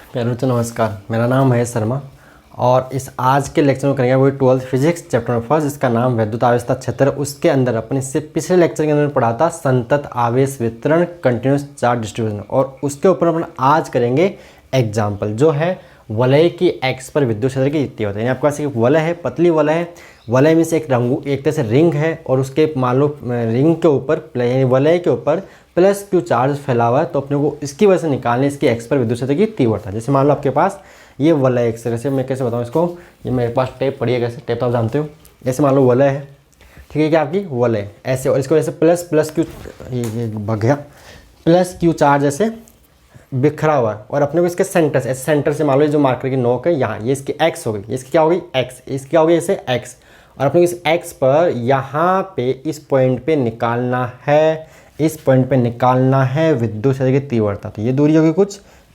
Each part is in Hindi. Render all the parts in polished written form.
प्यारे बच्चों नमस्कार, मेरा नाम महेश शर्मा और इस आज के लेक्चर में करेंगे वही 12th physics chapter number first, जिसका नाम वैद्युत आवेशता क्षेत्र। उसके अंदर अपन इससे पिछले लेक्चर के अंदर पढ़ा था संतत आवेश वितरण, कंटिन्यूस चार्ज डिस्ट्रीब्यूशन, और उसके ऊपर अपन आज करेंगे एग्जाम्पल, जो है वलय की एक्स पर विद्युत क्षेत्र की इतनी होता है। आपके पास एक वलय है, पतली वलय है। वलय में से एक तरह से रिंग है और उसके मान लो रिंग के ऊपर यानी वलय के ऊपर प्लस क्यू चार्ज फैला हुआ है, तो अपने को इसकी वजह से निकालने इसकी एक्स पर विद्युत क्षेत्र की तीव्रता। जैसे मान लो आपके पास ये वलय एक्स, जैसे मैं कैसे बताऊँ इसको, ये मेरे पास टेप पड़ी है, कैसे टेप तो आप जानते हो। जैसे मान लो वलय है, ठीक है, क्या आपकी वलय ऐसे, और इसको ऐसे प्लस क्यू, ये भग गया, प्लस क्यू चार्ज ऐसे बिखरा हुआ है, और अपने को इसके सेंटर से, सेंटर से मान लो जो मार्कर की नोक है यहाँ, ये इसकी एक्स हो गई, इसकी क्या हो गई एक्स, इसकी क्या हो गई ऐसे एक्स, और अपने को इस एक्स पर यहाँ पे इस पॉइंट पे निकालना है, इस पॉइंट पे निकालना है विद्युत क्षेत्र की तीव्रता। तो ये दूरी होगी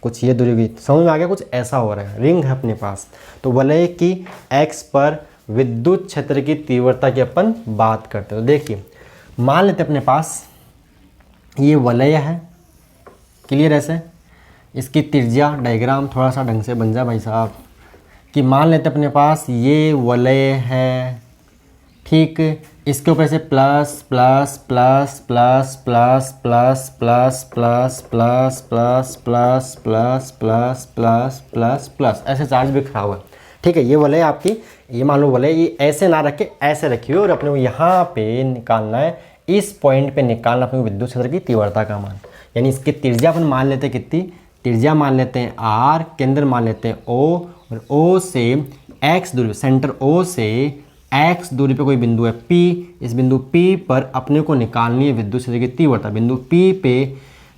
कुछ ये दूरी होगी, समझ में आ गया, कुछ ऐसा हो रहा है, रिंग है अपने पास। तो वलय की एक्स पर विद्युत क्षेत्र की तीव्रता की अपन बात करते हैं। तो देखिए मान लेते अपने पास ये वलय है, क्लियर ऐसे, इसकी त्रिज्या डायग्राम थोड़ा सा ढंग से बन जा भाई साहब, कि मान लेते अपने पास ये वलय है, ठीक, इसके ऊपर से plus plus plus plus plus plus plus plus plus plus plus plus plus plus plus plus ऐसे चार्ज बिखरा हुआ है, ठीक है। ये वलय आपकी, ये मान लो वलय ये ऐसे ना रखे, ऐसे रखिए, और अपने को यहाँ पे निकालना है, इस पॉइंट पे निकालना अपने को विद्युत क्षेत्र की तीव्रता का मान। यानी इसकी त्रिज्या अपन मान लेते हैं कितनी, त्रिज्या मान लेते हैं आर, केंद्र मान लेते हैं ओ, और ओ से एक्स दूरी, सेंटर ओ से एक्स दूरी पे कोई बिंदु है P, इस बिंदु P पर अपने को निकालनी है विद्युत क्षेत्र की तीव्रता। बिंदु P पे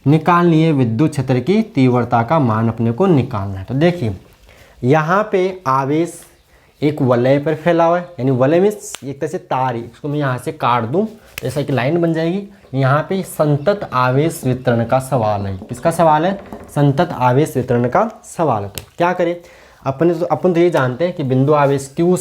निकालनी है विद्युत क्षेत्र की तीव्रता का मान अपने को निकालना है। तो देखिए यहाँ पे आवेश एक वलय पर फैला हुआ है, यानी वलय में एक तरह से तार है, इसको मैं यहाँ से काट दूँ तो ऐसा एक लाइन बन जाएगी। यहाँ पे संतत आवेश वितरण का सवाल है। किसका सवाल है? संतत आवेश वितरण का सवाल है। तो क्या करें, अपन तो ये जानते हैं कि बिंदु आवेश Q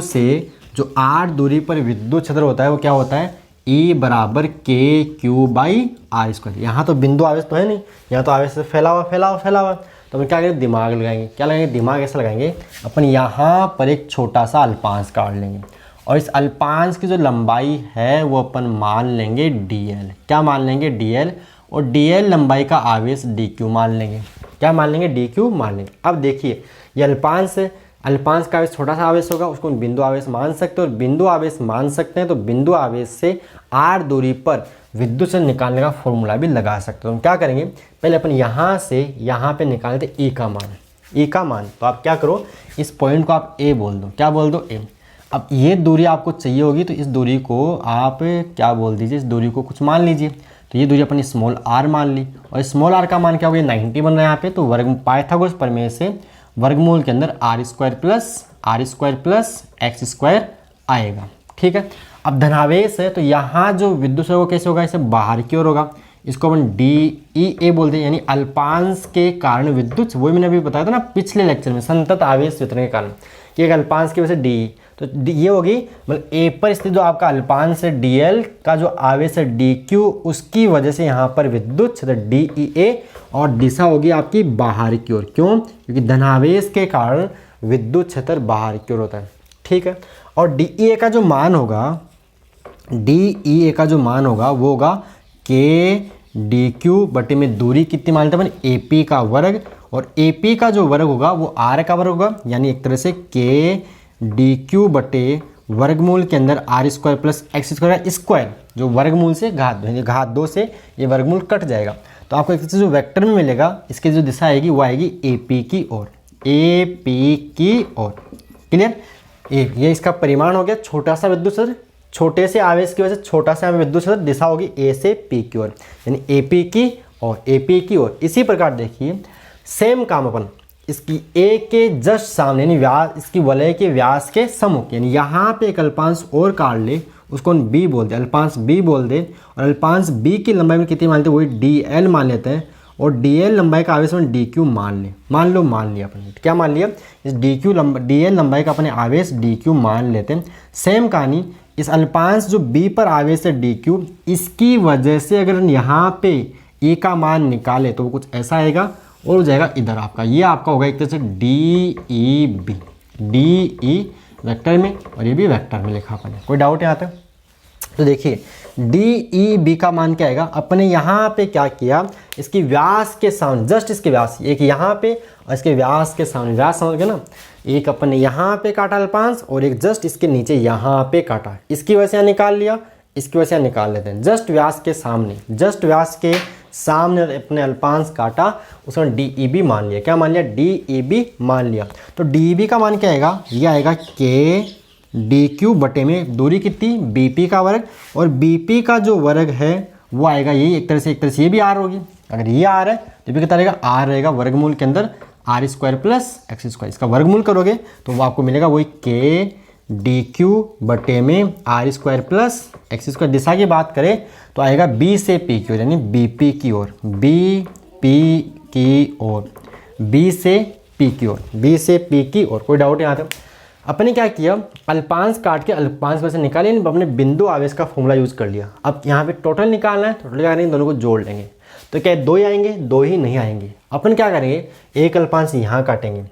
से जो r दूरी पर विद्युत क्षेत्र होता है वो क्या होता है, E बराबर के क्यू बाई आर स्क्वायर। यहाँ तो बिंदु आवेश तो है नहीं, यहाँ तो आवेश से फैला हुआ। तो अपन क्या करेंगे, दिमाग लगाएंगे। क्या लगाएंगे, दिमाग ऐसा लगाएंगे, अपन यहाँ पर एक छोटा सा अल्पांश काट लेंगे, और इस अल्पांश की जो लंबाई है वो अपन मान लेंगे dl। क्या मान लेंगे, dl, और dl लंबाई का आवेश dq मान लेंगे। क्या मान लेंगे, dq मान लेंगे। अब देखिए ये अल्पांश का आवेश छोटा सा आवेश होगा, उसको बिंदु आवेश मान सकते हैं, और बिंदु आवेश मान सकते हैं तो बिंदु आवेश से r दूरी पर विद्युत क्षेत्र निकालने का फॉर्मूला भी लगा सकते हो। हम क्या करेंगे, पहले अपन यहाँ से यहाँ पे निकालते E का मान। तो आप क्या करो, इस पॉइंट को आप A बोल दो। क्या बोल दो, A। अब ये दूरी आपको चाहिए होगी, तो इस दूरी को आप क्या बोल दीजिए, इस दूरी को कुछ मान लीजिए। तो ये दूरी अपन स्मॉल r मान ली, और स्मॉल r का मान क्या हो गया, 90 बन रहा है यहाँ पे। तो पाइथागोरस प्रमेय से वर्गमूल के अंदर r square plus X square आएगा, ठीक है। अब धनावेश है तो यहाँ जो विद्युत क्षेत्र कैसे होगा, इसे बाहर की ओर होगा, इसको अपन DEA बोलते हैं, यानी अल्पांश के कारण विद्युत, वही मैंने अभी बताया था ना पिछले लेक्चर में, संतत आवेश वितरण के कारण कि एक अल्पांश की वजह से DE, तो ये होगी मतलब A पर स्थित जो आपका अल्पांश है DL का जो आवेश है DQ, उसकी वजह से यहाँ पर विद्युत क्षेत्र DEA, और दिशा होगी आपकी बाहर की ओर। क्यों? क्योंकि धनावेश के कारण विद्युत क्षेत्र बाहर की ओर होता है, ठीक है। और DEA का जो मान होगा वो होगा के DQ बटे में दूरी कितनी मान लेते हैं अपन, AP का वर्ग, और AP का जो वर्ग होगा वो R का वर्ग होगा, यानी एक तरह से के DQ बटे वर्गमूल के अंदर r square plus X square का स्क्वायर, जो वर्गमूल से घात 2 से ये वर्गमूल कट जाएगा। तो आपको एक तरह से जो वेक्टर में मिलेगा, इसकी जो दिशा आएगी वो आएगी AP की ओर, क्लियर। ये इसका परिमाण हो गया, छोटा सा विद्युत क्षेत्र, छोटे से आवेश की वजह से छोटा सा विद्युत क्षेत्र, दिशा होगी A से P की ओर, यानी AP की ओर। इसी प्रकार देखिए सेम काम अपन इसकी A के जस्ट सामने, यानी व्यास, इसकी वलय के व्यास के सम्मुख, यानी यहाँ पे एक अल्पांश और काट ले, उसको हम B बोल दे, अल्पांश B बोल दे, और अल्पांश B की लंबाई में कितनी मान लेते हैं, वही DL मान लेते हैं, और DL लंबाई का आवेश में DQ मान लिया अपन। क्या मान लिया, इस DL लंबाई का अपने आवेश DQ मान लेते हैं। सेम कहानी, इस अल्पांश जो B पर आवेश है DQ, इसकी वजह से अगर यहाँ पे ई का मान निकाले तो वो कुछ ऐसा आएगा और हो जाएगा इधर आपका, ये आपका होगा एक तरह से D E B, D E vector में और ये भी वेक्टर में लिखा अपन ने। कोई डाउट यहाँ तक? तो देखिए डी ई बी का मान क्या आएगा, अपने यहाँ पे क्या किया, इसकी व्यास के सामने जस्ट इसके व्यास, एक यहाँ पे और इसके व्यास के सामने, व्यास समझ गए ना, एक अपन ने यहाँ पे काटा अल्पांश और एक जस्ट इसके नीचे यहाँ पे काटा, इसकी वजह से यहाँ निकाल लिया, इसकी वजह से यहाँ निकाल लेते हैं। जस्ट व्यास के सामने, जस्ट व्यास के सामने अपने अल्पांश काटा, उसमें डी ई बी मान लिया। क्या मान लिया? डी ई बी मान लिया। तो डी ई बी का मान क्या आएगा, ये आएगा के डी क्यू बटे में दूरी कितनी, बी पी का वर्ग, और बी पी का जो वर्ग है वो आएगा यही एक तरह से ये भी आर होगी। अगर ये आर है तो भी कितना रहेगा, आर रहेगा वर्गमूल के अंदर R square plus X square, इसका वर्गमूल करोगे तो वो आपको मिलेगा वही के डी क्यू बटे में R square plus X square. दिशा की बात करें तो आएगा बी से पी की ओर, यानी बी पी की ओर, बी पी की ओर, बी से पी की ओर, बी से पी की ओर। कोई डाउट यहाँ तक? अपने क्या किया, अल्पांश काट के अल्पांश में से निकाले, अपने बिंदु आवेश का फॉर्मूला यूज कर लिया। अब यहाँ पे टोटल निकालना है, टोटल क्या करेंगे, दोनों को जोड़ लेंगे। तो क्या दो ही आएंगे, दो ही नहीं आएंगे। अपन क्या करेंगे, एक अल्पांश यहाँ काटेंगे,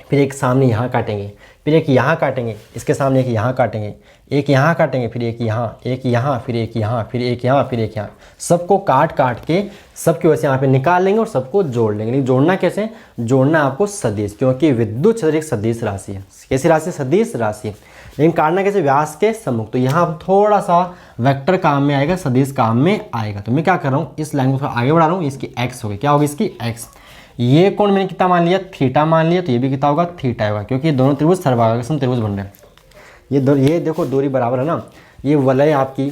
फिर एक सामने यहाँ काटेंगे, फिर एक यहाँ काटेंगे, इसके सामने एक यहाँ काटेंगे, एक यहाँ काटेंगे, फिर एक यहाँ, एक यहाँ, फिर एक यहाँ, फिर एक यहाँ, फिर एक यहाँ। सबको काट काट के सबकी वजह से यहाँ पे निकाल लेंगे और सबको जोड़ लेंगे। लेकिन जोड़ना कैसे, जोड़ना आपको सदिश, क्योंकि विद्युत क्षेत्र एक सदिश राशि है। कैसी राशि? सदिश राशि। लेकिन काटना कैसे, व्यास के सम्मुख। तो यहाँ थोड़ा सा वेक्टर काम में आएगा, सदिश काम में आएगा। तो मैं क्या कर रहा हूँ, इस लाइन को आगे बढ़ा रहा हूँ, इसकी एक्स होगी। क्या होगी इसकी? एक्स। ये कोण मैंने कितना मान लिया, थीटा मान लिया, तो ये भी कितना होगा, थीटा होगा, क्योंकि ये दोनों त्रिभुज सर्वांगासन त्रिभुज बन रहे हैं। ये देखो दूरी बराबर है ना, ये वलय आपकी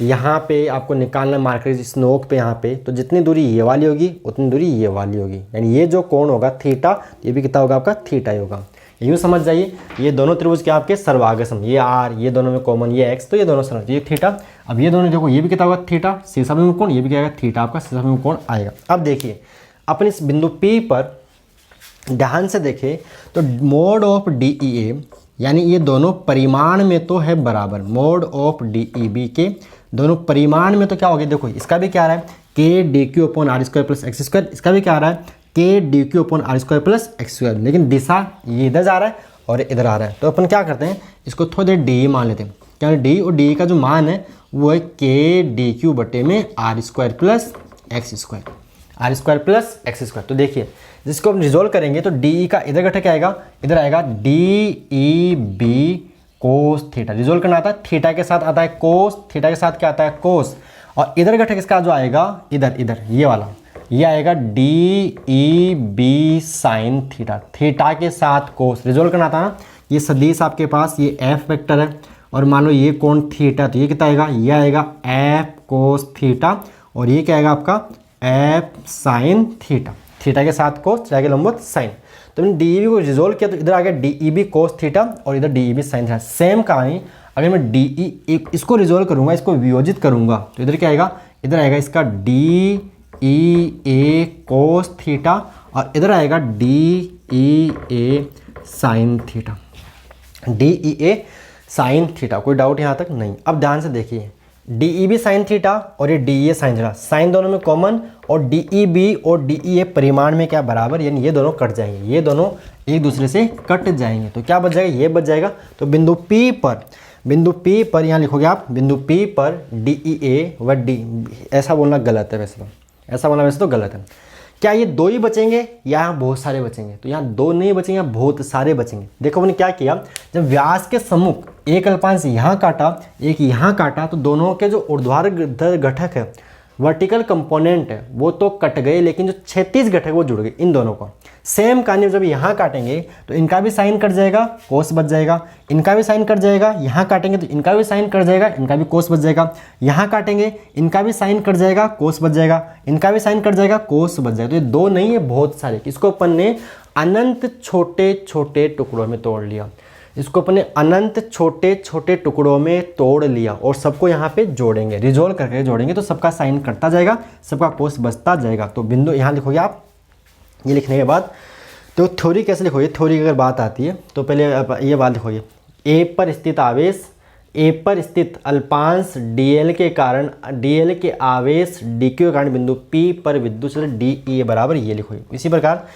यहाँ पे आपको निकालना मार्कर इस नोक पे यहाँ पे, तो जितनी दूरी ये वाली होगी उतनी दूरी ये वाली होगी, यानी ये जो कोण होगा थीटा, ये भी कितना होगा आपका, थीटा ही होगा। यूँ समझ जाइए, ये दोनों त्रिभुज के आपके सर्वांगसम, ये आर, ये दोनों में कॉमन ये एक्स, तो ये दोनों सर्व, ये थीटा। अब ये दोनों देखो, ये भी कितना होगा थीटा, शीर्षाभिमुख कोण, ये भी क्या आएगा थीटा, आपका शीर्षाभिमुख कोण आएगा। अब देखिए अपन इस बिंदु P पर ध्यान से देखें तो mod of D E A, यानी ये दोनों परिमाण में तो है बराबर, mod of D E B के दोनों परिमाण में तो क्या हो गया, देखो इसका भी क्या आ रहा है, K D Q upon R square plus X square, इसका भी क्या आ रहा है, K D Q upon R square plus X square. लेकिन दिशा ये इधर जा रहा है और इधर आ रहा है, तो अपन क्या करते हैं, इसको थोड़ी देर डी मान लेते हैं। क्या डी, और डी का जो मान है वो है के डी क्यू बटे में R square plus X square, R square plus X square. तो देखिए जिसको हम रिजोल्व करेंगे तो डी ई का इधर घटक क्या आएगा, इधर आएगा D E B cos theta. Resolve करना आता है, थीटा के साथ आता है कोस, थीटा के साथ क्या आता है, कोस, और इधर घटक इसका जो आएगा इधर इधर ये वाला, ये आएगा D E B sine theta, theta के साथ कोस। रिजोल्व करना था ना, ये सदिश आपके पास ये एफ वेक्टर है और मान लो ये कोण थीटा, तो ये कितना आएगा, ये आएगा एफ कोस थीटा, और ये क्या आएगा आपका एफ साइन थीटा, थीटा के साथ कोस, थीटा के लंबवत साइन। तो मैंने डी ई बी को रिजोल्व किया तो इधर आ गया D E B cos theta और इधर D E B sine theta. Same कहानी अगर मैं डी ई इसको रिजोल्व करूंगा, इसको वियोजित करूंगा तो इधर क्या आएगा, इधर आएगा इसका डी ई ए कोस थीटा और इधर आएगा D E A sine theta, D E A sine theta. कोई डाउट यहाँ तक नहीं? अब ध्यान से देखिए, D E B sine theta और ये D E A sine theta, sine दोनों में कॉमन, और डी ई बी और डी ई ए परिमाण में क्या बराबर, यानी ये दोनों कट जाएंगे, ये दोनों एक दूसरे से कट जाएंगे। तो क्या बच जाएगा, ये बच जाएगा। तो बिंदु P पर यहाँ लिखोगे आप, बिंदु P पर डी ई ए व डी, ऐसा बोलना गलत है, वैसे तो ऐसा बोलना वैसे तो गलत है। क्या ये दो ही बचेंगे या यहाँ बहुत सारे बचेंगे, तो यहाँ दो नहीं बचेंगे, यहाँ बहुत सारे बचेंगे। देखो मैंने क्या किया, जब व्यास के सम्मुख एक अल्पांश यहाँ काटा, एक यहाँ काटा, तो दोनों के जो ऊर्ध्वाधर घटक है, वर्टिकल कंपोनेंट है, वो तो कट गए, लेकिन जो क्षैतिज घटक वो जुड़ गए इन दोनों को। सेम कहानी जब यहाँ काटेंगे तो इनका भी साइन कट जाएगा, कोस बच जाएगा, इनका भी साइन कट जाएगा, यहाँ काटेंगे तो इनका भी साइन कट जाएगा, इनका भी कोस बच जाएगा, यहाँ काटेंगे इनका भी साइन कट जाएगा, कोस बच जाएगा, इनका भी साइन कट जाएगा, कोस बच जाएगा। तो ये दो नहीं है, बहुत सारे। इसको अपन ने अनंत छोटे छोटे टुकड़ों में तोड़ लिया, इसको अपने अनंत छोटे छोटे टुकड़ों में तोड़ लिया और सबको यहाँ पे जोड़ेंगे, रिजोल्व करके जोड़ेंगे तो सबका साइन कटता जाएगा, सबका कोस बचता जाएगा। तो बिंदु यहाँ लिखोगे आप, ये लिखने के बाद तो थ्योरी कैसे लिखोगे, थ्योरी की अगर बात आती है तो पहले ये बात लिखोगे, ए पर स्थित आवेश ए पर स्थित अल्पांश dl के कारण dl के आवेश dq के कारण बिंदु P पर विद्युत क्षेत्र DE बराबर ये लिखो। इसी प्रकार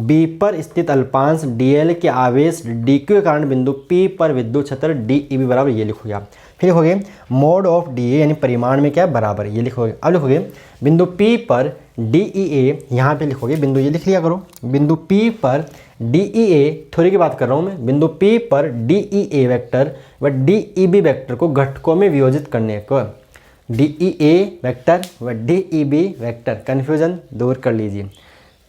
B पर स्थित अल्पांश dl के आवेश dq के कारण बिंदु P पर विद्युत क्षेत्र DEB बराबर ये लिखोगे आप। फिर लिखोगे मोड ऑफ DA यानी परिमाण में क्या है बराबर ये लिखोगे। अब लिखोगे बिंदु P पर DEA, यहाँ पे लिखोगे बिंदु ये लिख लिया करो, बिंदु P पर DEA थ्योरी की बात कर रहा हूँ मैं, बिंदु P पर DEA वेक्टर व DEB वेक्टर को घटकों में वियोजित करने को DEA वेक्टर व DEB वेक्टर कन्फ्यूजन दूर कर लीजिए।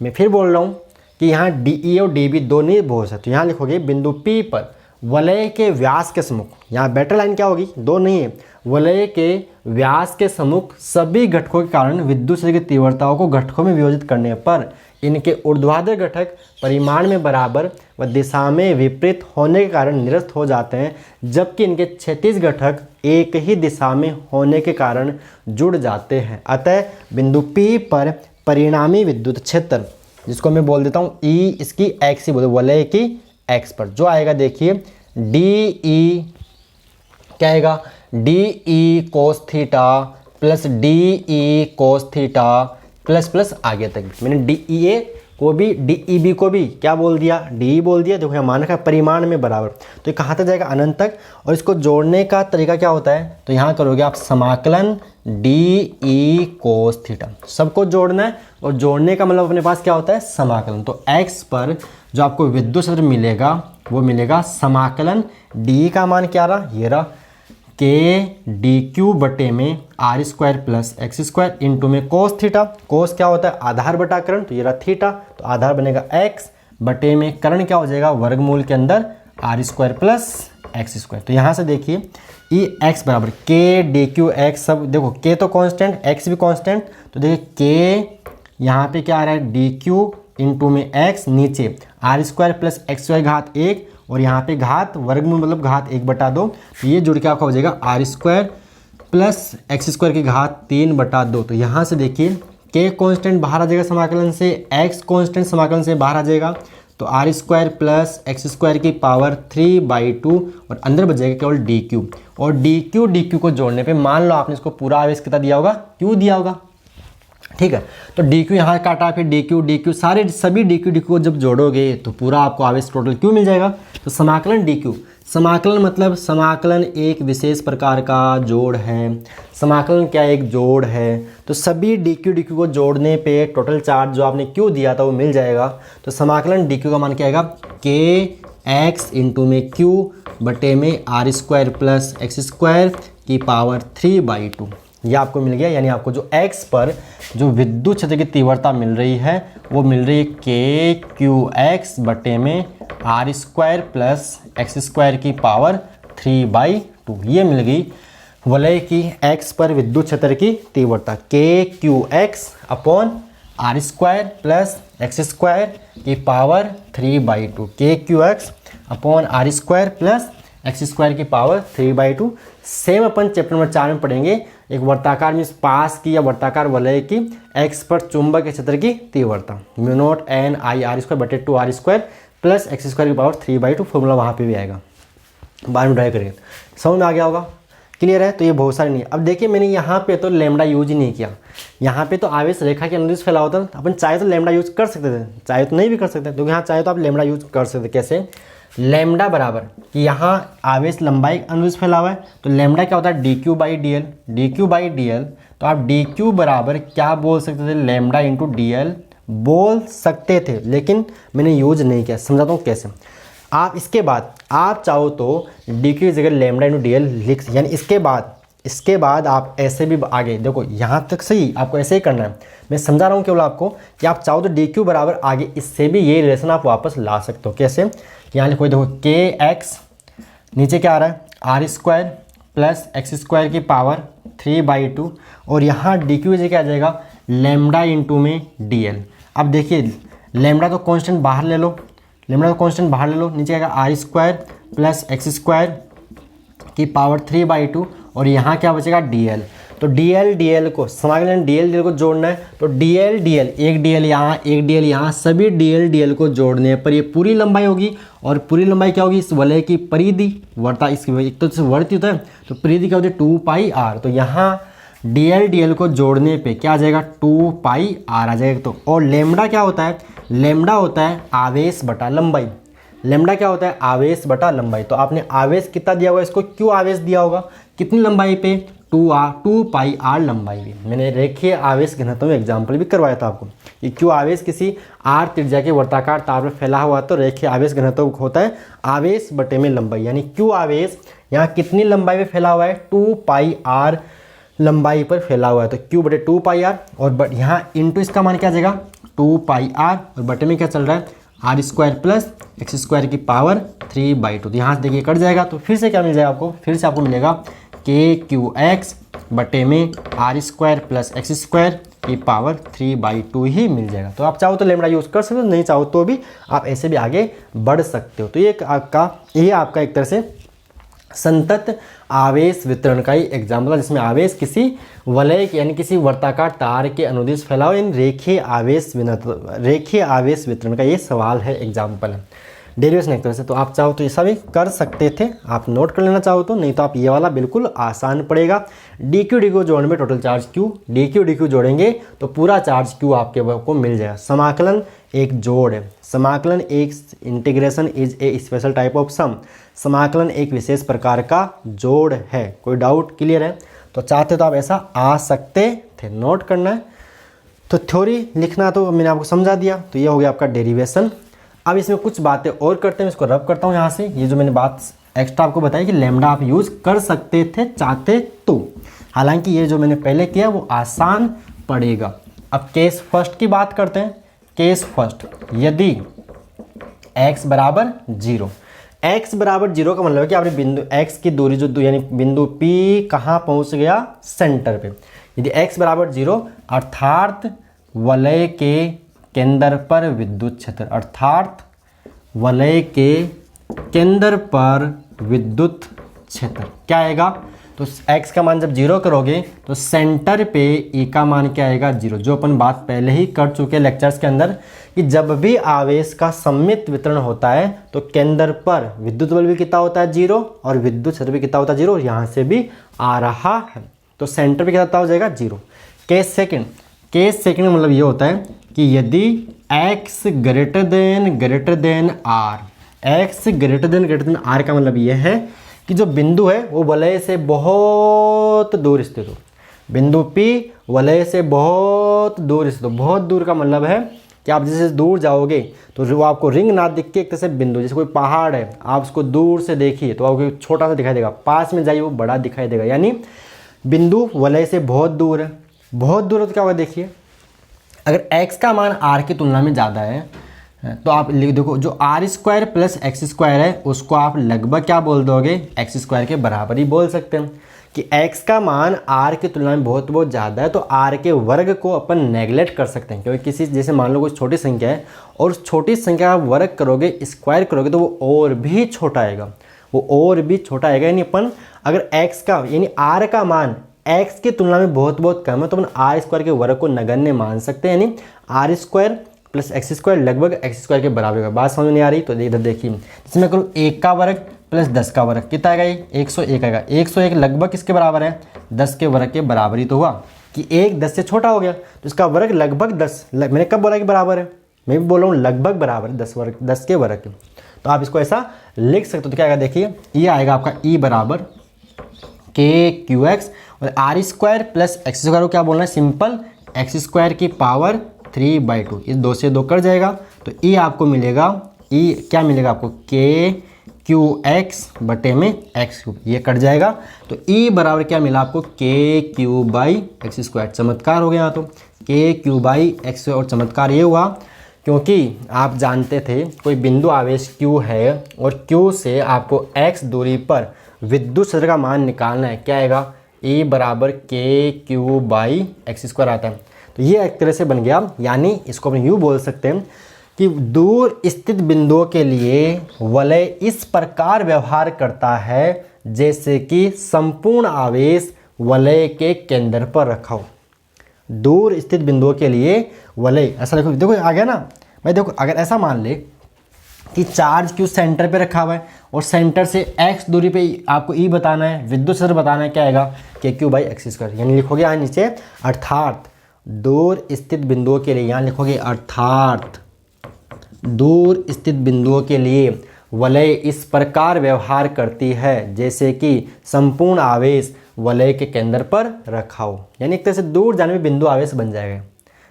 मैं फिर बोल रहा हूँ कि यहाँ DE और DB दोनों ही बहुत है, तो यहाँ लिखोगे बिंदु P पर वलय के व्यास के सम्मुख, यहाँ बेटर लाइन क्या होगी, दो नहीं है, वलय के व्यास के सम्मुख सभी घटकों के कारण विद्युत क्षेत्र की तीव्रताओं को घटकों में वियोजित करने पर इनके ऊर्ध्वाधर घटक परिमाण में बराबर व दिशा में विपरीत होने के कारण निरस्त हो जाते हैं, जबकि इनके क्षैतिज घटक एक ही दिशा में होने के कारण जुड़ जाते हैं। अतः बिंदु P पर परिणामी विद्युत क्षेत्र, जिसको मैं बोल देता हूँ E, इसकी x ही बोल, वलय की x पर जो आएगा देखिए DE क्या आएगा, DE cos theta plus DE cos theta plus plus आगे तक। मैंने DEA को भी DEB को भी क्या बोल दिया, DE बोल दिया। देखो यहाँ मान रखा परिमाण में बराबर, तो ये कहाँ तक जाएगा अनंत तक। और इसको जोड़ने का तरीका क्या होता है, तो यहाँ करोगे आप समाकलन DE cos थीटा, सबको जोड़ना है और जोड़ने का मतलब अपने पास क्या होता है समाकलन। तो x पर जो आपको विद्युत क्षेत्र मिलेगा वो मिलेगा समाकलन DE का मान क्या रहा, ये रहा के DQ बटे में R square plus X square into में कोस थीटा। कोस क्या होता है आधार बटा करण, तो ये रहा थीटा, तो आधार बनेगा x बटे में करण क्या हो जाएगा वर्गमूल के अंदर R square plus X square. तो यहाँ से देखिए ई एक्स बराबर के DQ एक्स, सब देखो के तो कांस्टेंट एक्स भी कांस्टेंट, तो देखिए के यहाँ पे क्या आ रहा है DQ इंटू में एक्स, नीचे R square plus X square घात एक और यहाँ पे घात वर्गमूल मतलब घात 1/2, तो ये जुड़ के आपका हो जाएगा R square plus X square की घात 3/2। तो यहाँ से देखिए के कांस्टेंट बाहर आ जाएगा समाकलन से, एक्स कांस्टेंट समाकलन से बाहर आ जाएगा, तो R square plus X square की पावर 3/2 और अंदर बचेगा केवल DQ। और DQ को जोड़ने पे मान लो आपने इसको पूरा आवेश कितना दिया होगा, Q दिया होगा, ठीक है। तो DQ यहाँ काटा, फिर DQ सारे सभी DQ को जब जोड़ोगे तो पूरा आपको आवेश टोटल Q मिल जाएगा। तो समाकलन DQ, समाकलन मतलब समाकलन एक विशेष प्रकार का जोड़ है, समाकलन क्या एक जोड़ है, तो सभी DQ को जोड़ने पे टोटल चार्ज जो आपने Q दिया था वो मिल जाएगा। तो समाकलन DQ का मान क्या आएगा के एक्स इंटू में Q बटे में R square plus X square की पावर 3/2, ये आपको मिल गया। यानी आपको जो x पर जो विद्युत क्षेत्र की तीव्रता मिल रही है वो मिल रही है के क्यू एक्स बटे में R square plus X square की पावर 3/2, ये मिल गई वलय की x पर विद्युत क्षेत्र की तीव्रता K Q X upon R square plus X square की power 3/2, K Q X upon R square plus X square की पावर 3/2। सेम अपन चैप्टर नंबर 4 में पढ़ेंगे एक वर्ताकार में पास की या वर्ताकार वलय की x पर चुंबक क्षेत्र की तीव्रता mu not an I R square बटे 2r square plus X square की पावर 3/2, फॉर्मूला वहाँ पे भी आएगा, बाद में ड्राइव करेंगे। समझ में आ गया होगा, क्लियर है। तो ये बहुत सारे नहीं है। अब देखिए मैंने यहाँ पे तो लैम्डा यूज ही नहीं किया, यहाँ पे तो आवेश रेखा के अनुदिश फैला होता था, अपन चाहे तो लैम्डा यूज कर सकते थे, चाहे तो नहीं भी कर सकते, तो यहाँ चाहे तो आप लैम्डा यूज कर सकते। कैसे, लैम्डा बराबर कि यहाँ आवेश लंबाई अनुदिश फैला हुआ है, तो लैम्डा क्या होता है DQ/dl, तो आप DQ बराबर क्या बोल सकते थे लैम्डा इंटू DL बोल सकते थे, लेकिन मैंने यूज नहीं किया। समझाता हूँ कैसे। आप इसके बाद आप चाहो तो DQ की जगह लैम्डा इंटू DL लिख, यानी इसके बाद आप ऐसे भी आगे देखो, यहाँ तक सही आपको ऐसे ही करना है। मैं समझा रहा हूँ केवल आपको कि आप चाहो तो DQ बराबर आगे इससे भी ये रिलेशन आप वापस ला सकते हो। कैसे, यहाँ लिखो देखो के एक्स नीचे क्या आ रहा है R square plus X square की पावर 3/2 और यहाँ DQ की जगह क्या आ जाएगा लैम्डा इंटू में DL। अब देखिए लैम्डा तो कांस्टेंट बाहर ले लो, नीचे आएगा R square plus X square की पावर 3/2 और यहाँ क्या बचेगा DL। तो डीएल डीएल को समाकलन डीएल डीएल को जोड़ना है, तो डीएल डीएल, एक डीएल यहाँ एक डीएल यहाँ, सभी डीएल डीएल को जोड़ने पर ये पूरी लंबाई होगी। और पूरी लंबाई क्या होगी, इस वलय की परिधि वर्ता, इसकी एक तो वर्ती होता है तो परिधि क्या होती है 2πr। तो यहाँ डीएल डीएल को जोड़ने पे क्या आ जाएगा 2πr आ जाएगा। तो और लेमडा क्या होता है, लेमडा होता है आवेश बटा लंबाई। लेमडा क्या होता है, आवेश बटा लंबाई। तो आपने आवेश कितना दिया होगा, इसको क्यों आवेश दिया होगा, कितनी लंबाई पे 2πr लंबाई भी। मैंने रेखीय आवेश घनत्व में एग्जाम्पल भी करवाया था आपको कि क्यों आवेश किसी r त्रिज्या के वर्ताकार तार पर फैला हुआ तो रेखीय आवेश घनत्व होता है आवेश बटे में लंबाई। यानी क्यों आवेश यहाँ कितनी लंबाई में फैला हुआ है 2πr लंबाई पर फैला हुआ है। तो क्यू बटे 2πr और यहाँ इंटू इसका मान क्या आ जाएगा 2πr और बटे में क्या चल रहा है r² प्लस x² की पावर 3/2। तो यहाँ से देखिए कट जाएगा तो फिर से क्या मिल जाएगा आपको, फिर से आपको मिलेगा kqx बटे में r² प्लस x² की पावर 3/2 ही मिल जाएगा। तो आप चाहो तो लेमडा यूज़ कर सकते हो, नहीं चाहो तो भी आप ऐसे भी आगे बढ़ सकते हो। तो ये आपका एक तरह से संतत आवेश वितरण का ही एग्जाम्पल है, जिसमें आवेश किसी वलय यानी किसी वर्ताकार तार के अनुदिश फैला हो, इन रेखीय आवेश वितरण का ये सवाल है, एग्जाम्पल है, डेरिवेशन एक तरह से। तो आप चाहो तो ऐसा भी कर सकते थे, आप नोट कर लेना चाहो तो, नहीं तो आप ये वाला बिल्कुल आसान पड़ेगा। डी क्यू जोड़ने में total charge Q, D Q जोड़ेंगे तो पूरा चार्ज क्यू आपके को मिल जाएगा। समाकलन एक जोड़ है, समाकलन एक integration is a special type of sum, समाकलन एक विशेष प्रकार का जोड़ है। कोई डाउट, क्लियर है? तो चाहते तो आप ऐसा आ सकते थे, नोट करना है। तो थ्योरी लिखना तो मैंने आपको समझा दिया। तो ये हो गया आपका डेरिवेशन। अब इसमें कुछ बातें और करते हैं, इसको रब करता हूँ यहाँ से। ये जो मैंने बात एक्स्ट्रा आपको बताई कि लेमडा आप यूज़ कर सकते थे चाहते तो, हालांकि ये जो मैंने पहले किया वो आसान पड़ेगा। अब केस फर्स्ट की बात करते हैं। केस फर्स्ट, यदि x बराबर 0, x बराबर 0 का मतलब है कि आपने बिंदु x की दूरी जो यानी बिंदु P कहाँ पहुँच गया, सेंटर पे। यदि x बराबर 0 अर्थात वलय के केंद्र पर विद्युत क्षेत्र, अर्थात वलय के केंद्र पर विद्युत क्षेत्र क्या आएगा, तो x का मान जब 0 करोगे तो सेंटर पे E का मान क्या आएगा 0, जो अपन बात पहले ही कर चुके हैं लेक्चर्स के अंदर कि जब भी आवेश का सममित वितरण होता है तो केंद्र पर विद्युत बल भी कितना होता है 0 और विद्युत क्षेत्र भी कितना होता है 0, यहाँ से भी आ रहा है तो सेंटर पे कितना हो जाएगा 0। केस सेकंड, केस सेकंड मतलब ये होता है कि यदि x greater than r, x greater than r का मतलब ये है कि जो बिंदु है वो वलय से बहुत दूर स्थित हो, बिंदु P वलय से बहुत दूर स्थित हो। बहुत दूर का मतलब है कि आप जैसे दूर जाओगे तो वो आपको रिंग ना दिख के एक तरह से बिंदु, जैसे कोई पहाड़ है आप उसको दूर से देखिए तो आपको छोटा सा दिखाई देगा, पास में जाइए वो बड़ा दिखाई देगा। यानी बिंदु वलय से बहुत दूर है, बहुत दूर है तो क्या होगा देखिए, अगर x का मान r की तुलना में ज़्यादा है तो आप देखो जो r² प्लस x² है उसको आप लगभग क्या बोल दोगे, x² के बराबर ही बोल सकते हैं। कि x का मान r की तुलना में बहुत ज़्यादा है तो r के वर्ग को अपन नेगलेक्ट कर सकते हैं, क्योंकि किसी जैसे मान लो कोई छोटी संख्या है और उस छोटी संख्या का वर्ग करोगे, स्क्वायर करोगे तो वो और भी छोटा आएगा, वो और भी छोटा आएगा। यानी अपन अगर x का यानी r का मान x की तुलना में बहुत कम है तो अपन r² के वर्ग को नगण्य मान सकते हैं, यानी r² प्लस x² लगभग x² के बराबर होगा। बात समझ नहीं आ रही तो इधर देखिए, जिसमें करूँ 1 का वर्ग प्लस 10 का वर्ग कितना आएगा, ये 101 आएगा। 101 लगभग किसके बराबर है, 10 के वर्ग के बराबर ही तो हुआ कि 1 10 से छोटा हो गया तो इसका वर्ग लगभग 10, मैंने कब बोला कि बराबर है, मैं भी बोल रहा हूँ लगभग बराबर है 10 के वर्ग के। तो आप इसको ऐसा लिख सकते हो। तो क्या आएगा देखिए, ये आएगा आपका E बराबर KQX और r² प्लस x² को क्या बोलना है, सिंपल x² की पावर 3/2, इस 2 से 2 कट जाएगा तो E आपको मिलेगा, E क्या मिलेगा आपको KQX बटे में x³, ये कट जाएगा तो E बराबर क्या मिला आपको KQ/x²। चमत्कार हो गया यहाँ तो KQ/x और चमत्कार ये हुआ क्योंकि आप जानते थे कोई बिंदु आवेश Q है और Q से आपको x दूरी पर विद्युत क्षेत्र का मान निकालना है, क्या आएगा E बराबर KQ/x² आता है। तो ये एक तरह से बन गया, यानी इसको अपन यूँ बोल सकते हैं कि दूर स्थित बिंदुओं के लिए वलय इस प्रकार व्यवहार करता है जैसे कि संपूर्ण आवेश वलय के केंद्र पर रखा हो। दूर स्थित बिंदुओं के लिए वलय, ऐसा देखो, देखो आ गया ना भाई। देखो अगर ऐसा मान ले कि चार्ज क्यू सेंटर पे रखा हुआ है और सेंटर से x दूरी पे आपको E बताना है, विद्युत क्षेत्र बताना है, क्या आएगा के क्यू बाई एक्स स्क्वायर। यानी लिखोगे यहाँ नीचे अर्थात दूर स्थित बिंदुओं के लिए, यहाँ लिखोगे अर्थात दूर स्थित बिंदुओं के लिए वलय इस प्रकार व्यवहार करती है जैसे कि संपूर्ण आवेश वलय के केंद्र पर रखा हो। यानी एक तरह से दूर जाने में बिंदु आवेश बन जाएगा।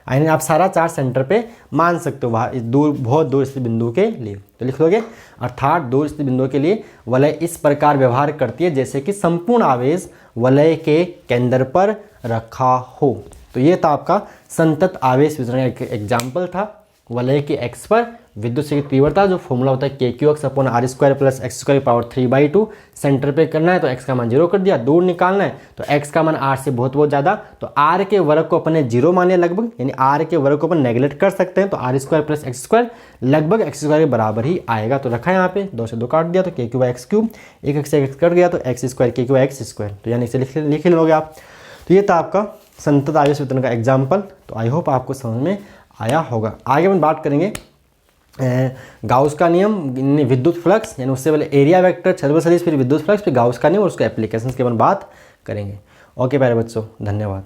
यानी आप सारा चार्ज सेंटर पे मान सकते हो वहाँ दूर, बहुत दूर स्थित बिंदु के लिए। तो लिख लोगे अर्थात दूर स्थित बिंदुओं के लिए वलय इस प्रकार व्यवहार करती है जैसे कि संपूर्ण आवेश वलय के केंद्र पर रखा हो। तो ये था आपका संतत आवेश वितरण का एक एग्जाम्पल था। वलय के एक्स पर विद्युत क्षेत्र की तीव्रता जो फॉर्मूला होता है K Q X upon R square plus X square power 3/2। Centre पे करना है तो एक्स का मान 0 कर दिया। दूर निकालना है तो एक्स का मान आर से बहुत ज़्यादा, तो आर के वर्ग को अपने 0 मान लिया लगभग, यानी आर के वर्ग को अपन नेगलेक्ट कर सकते हैं। तो R square plus X square लगभग एक्स स्क्वायर के बराबर ही आएगा। तो रखा है यहाँ पे 2 से 2 काट दिया तो के क्यू बाई एक्स क्यूब, एक एक्स से एक्स कट गया तो एक्स स्क्वायर के क्यू बाई एक्स स्क्वायर। तो यानी इसे लिख लोगे आप। तो ये था आपका संतत आवेश वितरण का एग्जाम्पल। तो आई होप आपको समझ में आया होगा। आगे हम बात करेंगे गाउस का नियम, विद्युत फ्लक्स, यानी उससे पहले एरिया वेक्टर, क्षैतिज सदिश, फिर विद्युत फ्लक्स, फिर गाउस का नियम और उसके एप्लीकेशंस की अपन बात करेंगे। ओके प्यारे बच्चों, धन्यवाद।